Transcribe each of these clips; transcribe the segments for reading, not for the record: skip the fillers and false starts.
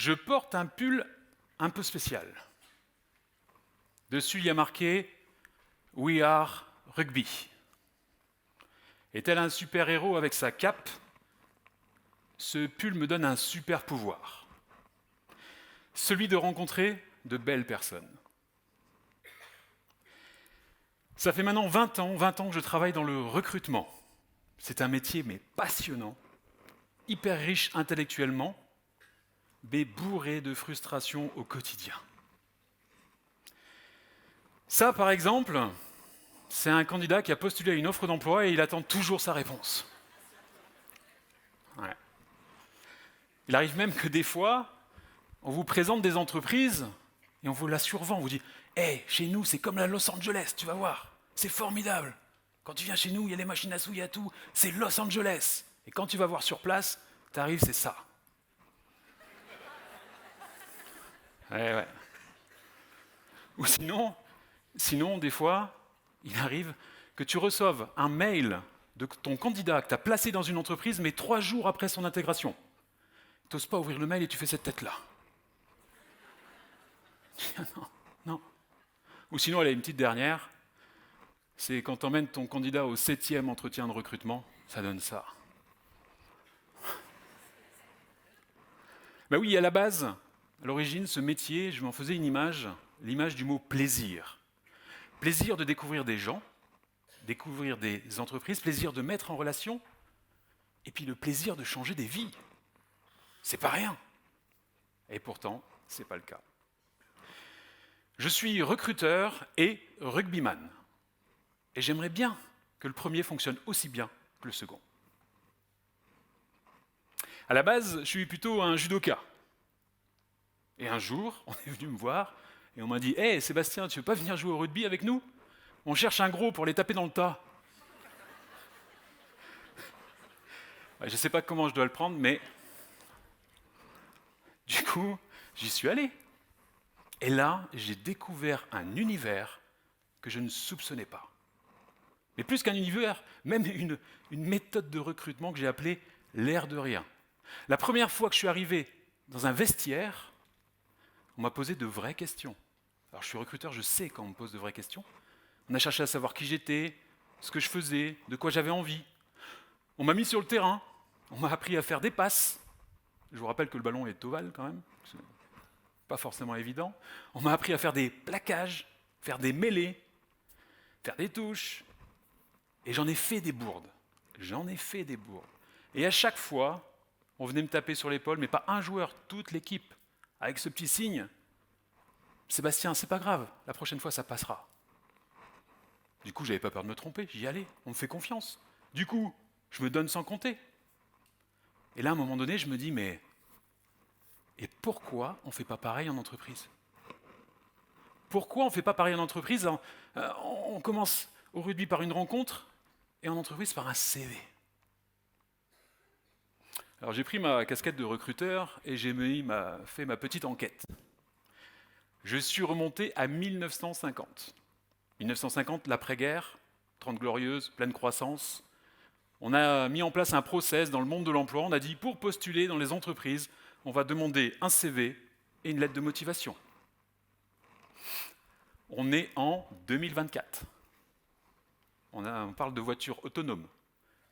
Je porte un pull un peu spécial. Dessus, il y a marqué « We are rugby ». Et tel un super-héros avec sa cape, ce pull me donne un super pouvoir. Celui de rencontrer de belles personnes. Ça fait maintenant 20 ans que je travaille dans le recrutement. C'est un métier mais passionnant, hyper riche intellectuellement, mais bourré de frustration au quotidien. Ça, par exemple, c'est un candidat qui a postulé à une offre d'emploi et il attend toujours sa réponse. Ouais. Il arrive même que des fois, on vous présente des entreprises et on vous la survend. On vous dit « Hey, chez nous, c'est comme la Los Angeles, tu vas voir, c'est formidable. Quand tu viens chez nous, il y a les machines à sous, il y a tout, c'est Los Angeles. Et quand tu vas voir sur place, tu arrives, c'est ça. » Ouais. Ou sinon, des fois, il arrive que tu reçoives un mail de ton candidat que tu as placé dans une entreprise, mais 3 jours après son intégration. Tu n'oses pas ouvrir le mail et tu fais cette tête-là. Non. Ou sinon, elle a une petite dernière, c'est quand tu emmènes ton candidat au 7e entretien de recrutement, ça donne ça. Ben oui, à la base, à l'origine, ce métier, je m'en faisais une image, l'image du mot plaisir. Plaisir de découvrir des gens, découvrir des entreprises, plaisir de mettre en relation, et puis le plaisir de changer des vies. C'est pas rien. Et pourtant, c'est pas le cas. Je suis recruteur et rugbyman. Et j'aimerais bien que le premier fonctionne aussi bien que le second. À la base, je suis plutôt un judoka. Et un jour, on est venu me voir et on m'a dit « Hey Sébastien, tu veux pas venir jouer au rugby avec nous? On cherche un gros pour les taper dans le tas. » Je ne sais pas comment je dois le prendre, mais du coup, j'y suis allé. Et là, j'ai découvert un univers que je ne soupçonnais pas. Mais plus qu'un univers, même une méthode de recrutement que j'ai appelée l'air de rien. La première fois que je suis arrivé dans un vestiaire, on m'a posé de vraies questions. Alors je suis recruteur, je sais quand on me pose de vraies questions. On a cherché à savoir qui j'étais, ce que je faisais, de quoi j'avais envie. On m'a mis sur le terrain, on m'a appris à faire des passes. Je vous rappelle que le ballon est ovale quand même, c'est pas forcément évident. On m'a appris à faire des plaquages, faire des mêlées, faire des touches. Et j'en ai fait des bourdes. Et à chaque fois, on venait me taper sur l'épaule, mais pas un joueur, toute l'équipe, avec ce petit signe. Sébastien, c'est pas grave, la prochaine fois ça passera. Du coup, j'avais pas peur de me tromper, j'y allais, on me fait confiance. Du coup, je me donne sans compter. Et là, à un moment donné, je me dis, mais et pourquoi on ne fait pas pareil en entreprise? Pourquoi on ne fait pas pareil en entreprise? On commence au rugby par une rencontre et en entreprise par un CV. Alors j'ai pris ma casquette de recruteur et j'ai fait ma petite enquête. Je suis remonté à 1950. 1950, l'après-guerre, 30 glorieuses, pleine croissance. On a mis en place un process dans le monde de l'emploi. On a dit, pour postuler dans les entreprises, on va demander un CV et une lettre de motivation. On est en 2024. On parle de voitures autonomes,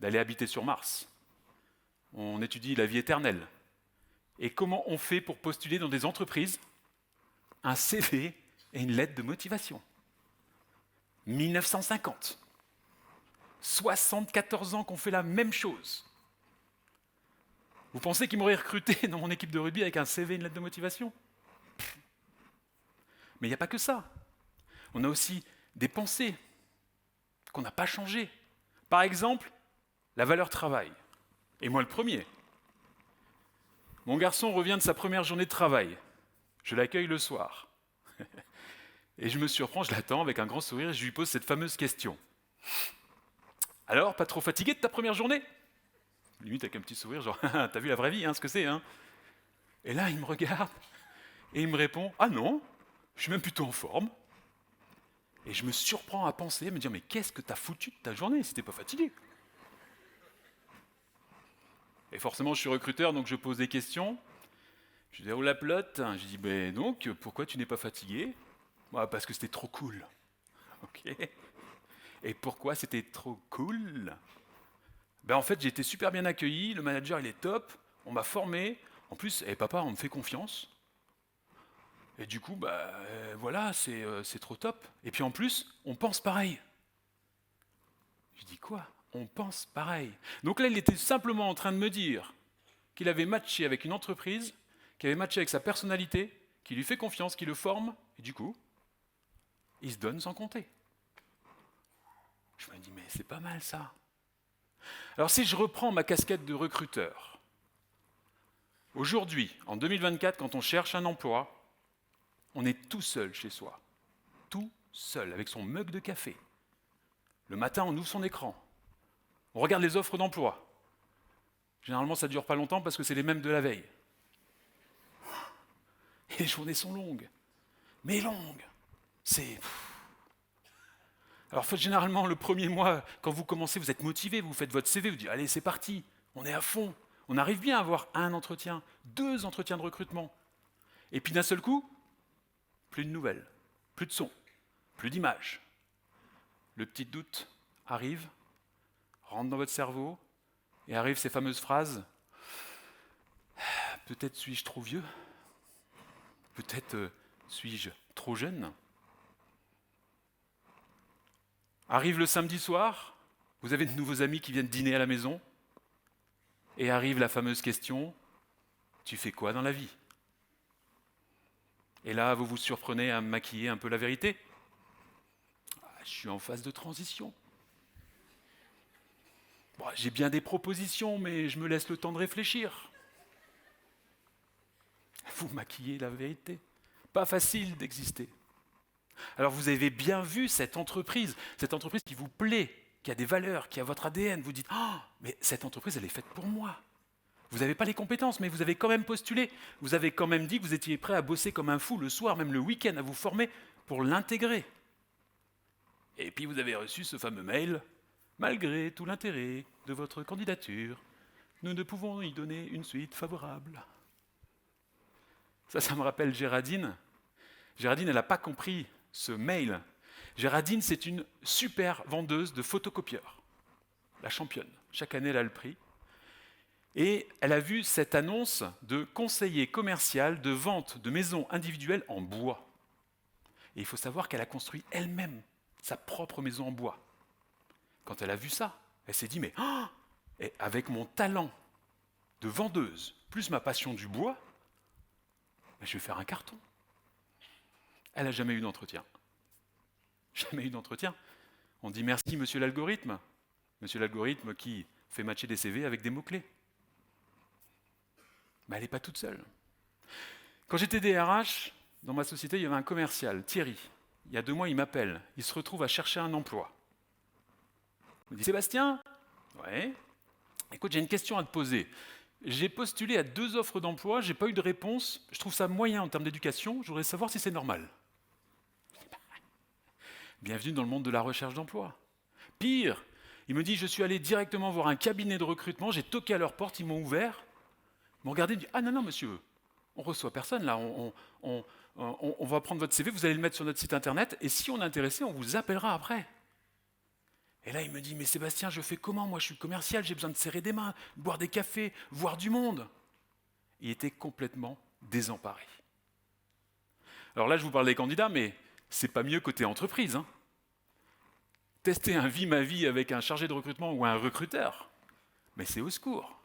d'aller habiter sur Mars. On étudie la vie éternelle. Et comment on fait pour postuler dans des entreprises? Un CV et une lettre de motivation. 1950. 74 ans qu'on fait la même chose. Vous pensez qu'ils m'auraient recruté dans mon équipe de rugby avec un CV et une lettre de motivation? Mais il n'y a pas que ça. On a aussi des pensées qu'on n'a pas changées. Par exemple, la valeur travail. Et moi le premier. Mon garçon revient de sa première journée de travail. Je l'accueille le soir. Et je me surprends, je l'attends avec un grand sourire et je lui pose cette fameuse question. Alors, pas trop fatigué de ta première journée? Limite avec un petit sourire, genre, t'as vu la vraie vie, hein, ce que c'est, hein? Et là, il me regarde et il me répond, ah non, je suis même plutôt en forme. Et je me surprends à penser, à me dire, mais qu'est-ce que t'as foutu de ta journée si t'es pas fatigué? Et forcément, je suis recruteur, donc je pose des questions. Je déroule la pelote, je dis, ben donc, pourquoi tu n'es pas fatigué? Parce que c'était trop cool. Ok. Et pourquoi c'était trop cool? En fait, j'ai été super bien accueilli, le manager il est top, on m'a formé, en plus, papa, on me fait confiance. Et du coup, voilà, c'est trop top. Et puis en plus, on pense pareil. Je dis quoi? On pense pareil. Donc là, il était simplement en train de me dire qu'il avait matché avec une entreprise, qu'il avait matché avec sa personnalité, qui lui fait confiance, qui le forme, et du coup, il se donne sans compter. Je me dis, mais c'est pas mal ça. Alors si je reprends ma casquette de recruteur, aujourd'hui, en 2024, quand on cherche un emploi, on est tout seul chez soi. Tout seul, avec son mug de café. Le matin, on ouvre son écran. On regarde les offres d'emploi. Généralement, ça ne dure pas longtemps parce que c'est les mêmes de la veille. Et les journées sont longues. Mais longues. Alors, généralement, le premier mois, quand vous commencez, vous êtes motivé, vous faites votre CV, vous dites, allez, c'est parti, on est à fond. On arrive bien à avoir un entretien, 2 entretiens de recrutement. Et puis d'un seul coup, plus de nouvelles, plus de son, plus d'images. Le petit doute arrive, rentre dans votre cerveau, et arrivent ces fameuses phrases. Peut-être suis-je trop vieux? Peut-être suis-je trop jeune? Arrive le samedi soir, vous avez de nouveaux amis qui viennent dîner à la maison, et arrive la fameuse question, tu fais quoi dans la vie? Et là, vous vous surprenez à maquiller un peu la vérité. Je suis en phase de transition. J'ai bien des propositions, mais je me laisse le temps de réfléchir. Vous maquillez la vérité. Pas facile d'exister. Alors vous avez bien vu cette entreprise qui vous plaît, qui a des valeurs, qui a votre ADN. Vous dites, mais cette entreprise, elle est faite pour moi. Vous n'avez pas les compétences, mais vous avez quand même postulé. Vous avez quand même dit que vous étiez prêt à bosser comme un fou le soir, même le week-end, à vous former pour l'intégrer. Et puis vous avez reçu ce fameux mail. Malgré tout l'intérêt de votre candidature, nous ne pouvons y donner une suite favorable. Ça me rappelle Géraldine. Géraldine, elle n'a pas compris ce mail. Géraldine, c'est une super vendeuse de photocopieurs. La championne. Chaque année, elle a le prix. Et elle a vu cette annonce de conseiller commercial de vente de maisons individuelles en bois. Et il faut savoir qu'elle a construit elle-même sa propre maison en bois. Quand elle a vu ça, elle s'est dit, mais et avec mon talent de vendeuse, plus ma passion du bois, je vais faire un carton. Elle n'a jamais eu d'entretien. Jamais eu d'entretien. On dit merci, monsieur l'algorithme. Monsieur l'algorithme qui fait matcher des CV avec des mots-clés. Mais elle n'est pas toute seule. Quand j'étais DRH, dans ma société, il y avait un commercial, Thierry. Il y a 2 mois, il m'appelle. Il se retrouve à chercher un emploi. Il me dit, Sébastien, ouais, écoute, j'ai une question à te poser. J'ai postulé à 2 offres d'emploi, j'ai pas eu de réponse. Je trouve ça moyen en termes d'éducation. Je voudrais savoir si c'est normal. Bienvenue dans le monde de la recherche d'emploi. Pire, il me dit, je suis allé directement voir un cabinet de recrutement, j'ai toqué à leur porte, ils m'ont ouvert. Ils m'ont regardé et me dit, ah non, monsieur, on reçoit personne là, on va prendre votre CV, vous allez le mettre sur notre site internet, et si on est intéressé, on vous appellera après. Et là, il me dit, mais Sébastien, je fais comment? Moi, je suis commercial, j'ai besoin de serrer des mains, boire des cafés, voir du monde. Il était complètement désemparé. Alors là, je vous parle des candidats, mais c'est pas mieux côté entreprise. Hein. Tester un vie ma vie avec un chargé de recrutement ou un recruteur, mais c'est au secours.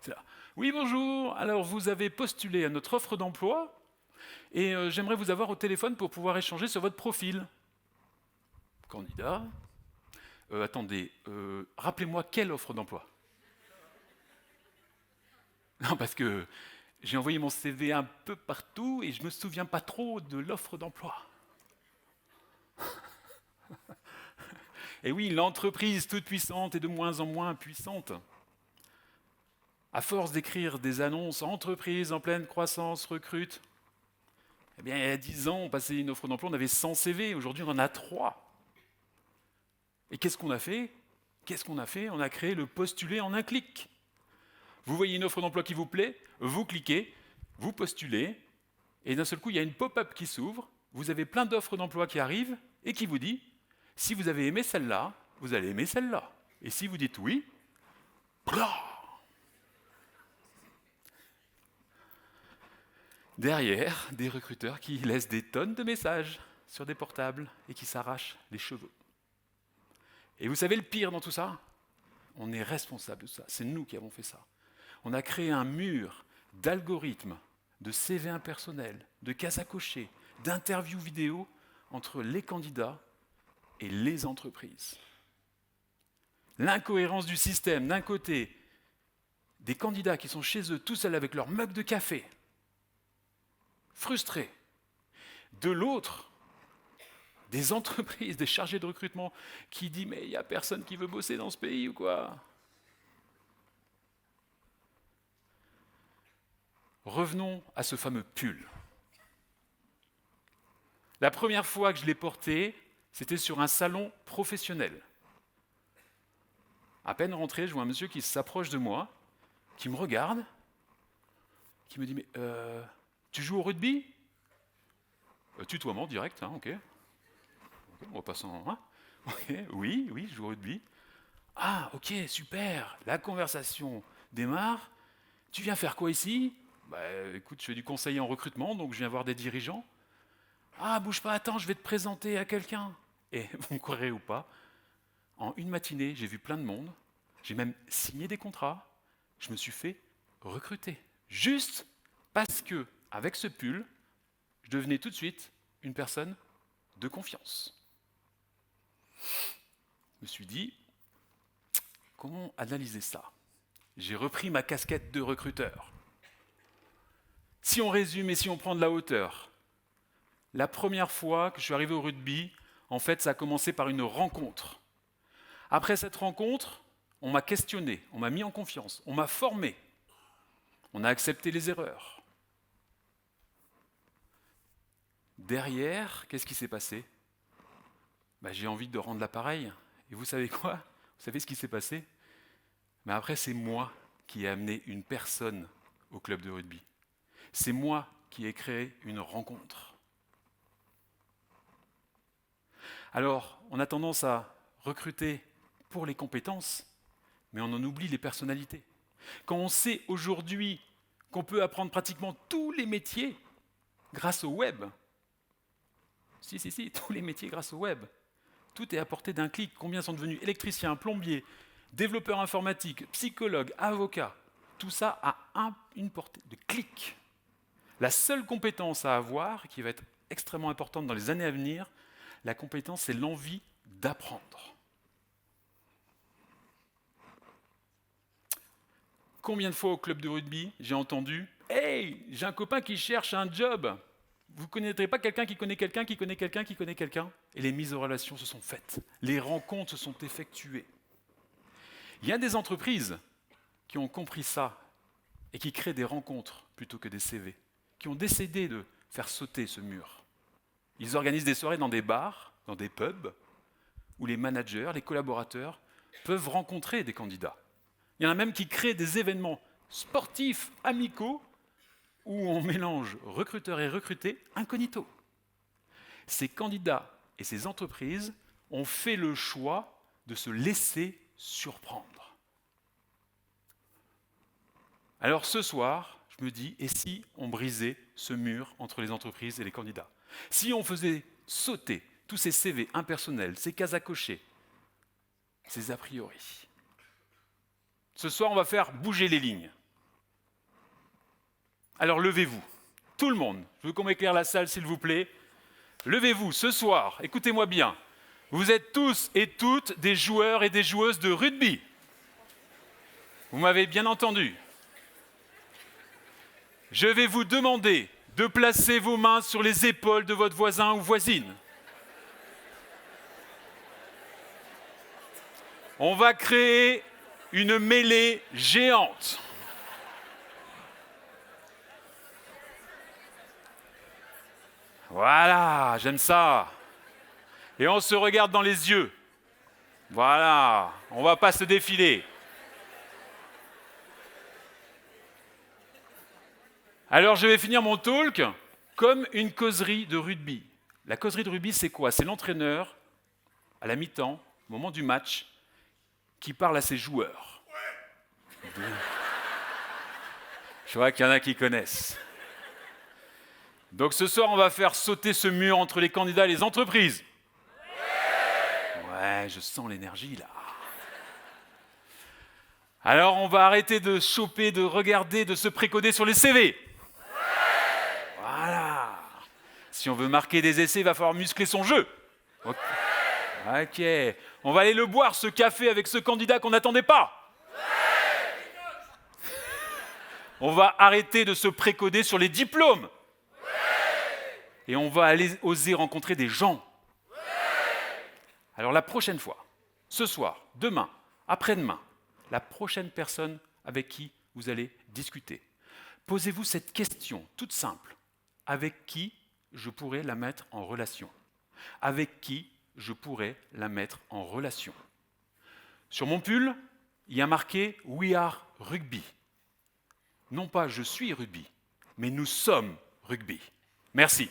C'est là. Oui, bonjour, alors vous avez postulé à notre offre d'emploi et j'aimerais vous avoir au téléphone pour pouvoir échanger sur votre profil. Candidat. Attendez, rappelez-moi quelle offre d'emploi? Non, parce que j'ai envoyé mon CV un peu partout et je ne me souviens pas trop de l'offre d'emploi. Et oui, l'entreprise toute puissante est de moins en moins puissante. À force d'écrire des annonces, entreprise en pleine croissance, recrute. Eh bien, il y a 10 ans, on passait une offre d'emploi, on avait 100 CV, aujourd'hui on en a 3. Et qu'est-ce qu'on a fait? On a créé le postuler en un clic. Vous voyez une offre d'emploi qui vous plaît, vous cliquez, vous postulez, et d'un seul coup, il y a une pop-up qui s'ouvre, vous avez plein d'offres d'emploi qui arrivent, et qui vous dit, si vous avez aimé celle-là, vous allez aimer celle-là. Et si vous dites oui, blah. Derrière, des recruteurs qui laissent des tonnes de messages sur des portables et qui s'arrachent les cheveux. Et vous savez le pire dans tout ça ? On est responsable de ça, c'est nous qui avons fait ça. On a créé un mur d'algorithmes, de CV impersonnels, de cases à cocher, d'interviews vidéo entre les candidats et les entreprises. L'incohérence du système, d'un côté, des candidats qui sont chez eux tout seuls avec leur mug de café, frustrés. De l'autre, des entreprises, des chargés de recrutement qui disent « mais il n'y a personne qui veut bosser dans ce pays ou quoi ?» Revenons à ce fameux pull. La première fois que je l'ai porté, c'était sur un salon professionnel. À peine rentré, je vois un monsieur qui s'approche de moi, qui me regarde, qui me dit « mais tu joues au rugby ?» Tutoiement direct, hein, ok. On va passer en... Hein, okay, oui, je joue au rugby. Ah, ok, super, la conversation démarre. Tu viens faire quoi ici ? Écoute, je fais du conseil en recrutement, donc je viens voir des dirigeants. Ah, bouge pas, attends, je vais te présenter à quelqu'un. Et vous me croirez ou pas, en une matinée, j'ai vu plein de monde, j'ai même signé des contrats, je me suis fait recruter. Juste parce que, avec ce pull, je devenais tout de suite une personne de confiance. Je me suis dit, comment analyser ça ? J'ai repris ma casquette de recruteur. Si on résume et si on prend de la hauteur, la première fois que je suis arrivé au rugby, en fait, ça a commencé par une rencontre. Après cette rencontre, on m'a questionné, on m'a mis en confiance, on m'a formé, on a accepté les erreurs. Derrière, qu'est-ce qui s'est passé ? J'ai envie de rendre l'appareil. Et vous savez quoi ? Vous savez ce qui s'est passé ? Mais après, c'est moi qui ai amené une personne au club de rugby. C'est moi qui ai créé une rencontre. Alors, on a tendance à recruter pour les compétences, mais on en oublie les personnalités. Quand on sait aujourd'hui qu'on peut apprendre pratiquement tous les métiers grâce au web, tous les métiers grâce au web, tout est à portée d'un clic. Combien sont devenus électriciens, plombiers, développeurs informatiques, psychologues, avocats ? Tout ça a une portée de clic. La seule compétence à avoir, qui va être extrêmement importante dans les années à venir, la compétence, c'est l'envie d'apprendre. Combien de fois au club de rugby, j'ai entendu « Hey, j'ai un copain qui cherche un job. Vous ne connaîtrez pas quelqu'un qui connaît quelqu'un, qui connaît quelqu'un, qui connaît quelqu'un ?» Et les mises en relation se sont faites. Les rencontres se sont effectuées. Il y a des entreprises qui ont compris ça et qui créent des rencontres plutôt que des CV, qui ont décidé de faire sauter ce mur. Ils organisent des soirées dans des bars, dans des pubs, où les managers, les collaborateurs peuvent rencontrer des candidats. Il y en a même qui créent des événements sportifs, amicaux, où on mélange recruteurs et recrutés incognito. Ces candidats et ces entreprises ont fait le choix de se laisser surprendre. Alors ce soir, je me dis, et si on brisait ce mur entre les entreprises et les candidats ? Si on faisait sauter tous ces CV impersonnels, ces cases à cocher, ces a priori. Ce soir, on va faire bouger les lignes. Alors levez-vous, tout le monde. Je veux qu'on m'éclaire la salle, s'il vous plaît. Levez-vous, ce soir, écoutez-moi bien. Vous êtes tous et toutes des joueurs et des joueuses de rugby. Vous m'avez bien entendu. Je vais vous demander de placer vos mains sur les épaules de votre voisin ou voisine. On va créer une mêlée géante. Voilà, j'aime ça. Et on se regarde dans les yeux. Voilà, on ne va pas se défiler. Alors, je vais finir mon talk comme une causerie de rugby. La causerie de rugby, c'est quoi? C'est l'entraîneur, à la mi-temps, au moment du match, qui parle à ses joueurs. Je vois qu'il y en a qui connaissent. Donc ce soir, on va faire sauter ce mur entre les candidats et les entreprises. Ouais, je sens l'énergie là. Alors, on va arrêter de choper, de regarder, de se précoder sur les CV. Voilà. Si on veut marquer des essais, il va falloir muscler son jeu. Ok. On va aller le boire, ce café, avec ce candidat qu'on n'attendait pas. On va arrêter de se précoder sur les diplômes. Et on va aller oser rencontrer des gens. Alors la prochaine fois, ce soir, demain, après-demain, la prochaine personne avec qui vous allez discuter, posez-vous cette question toute simple. Avec qui je pourrais la mettre en relation? Avec qui je pourrais la mettre en relation? Sur mon pull, il y a marqué « We are rugby ». Non pas « je suis rugby », mais « nous sommes rugby ». Merci.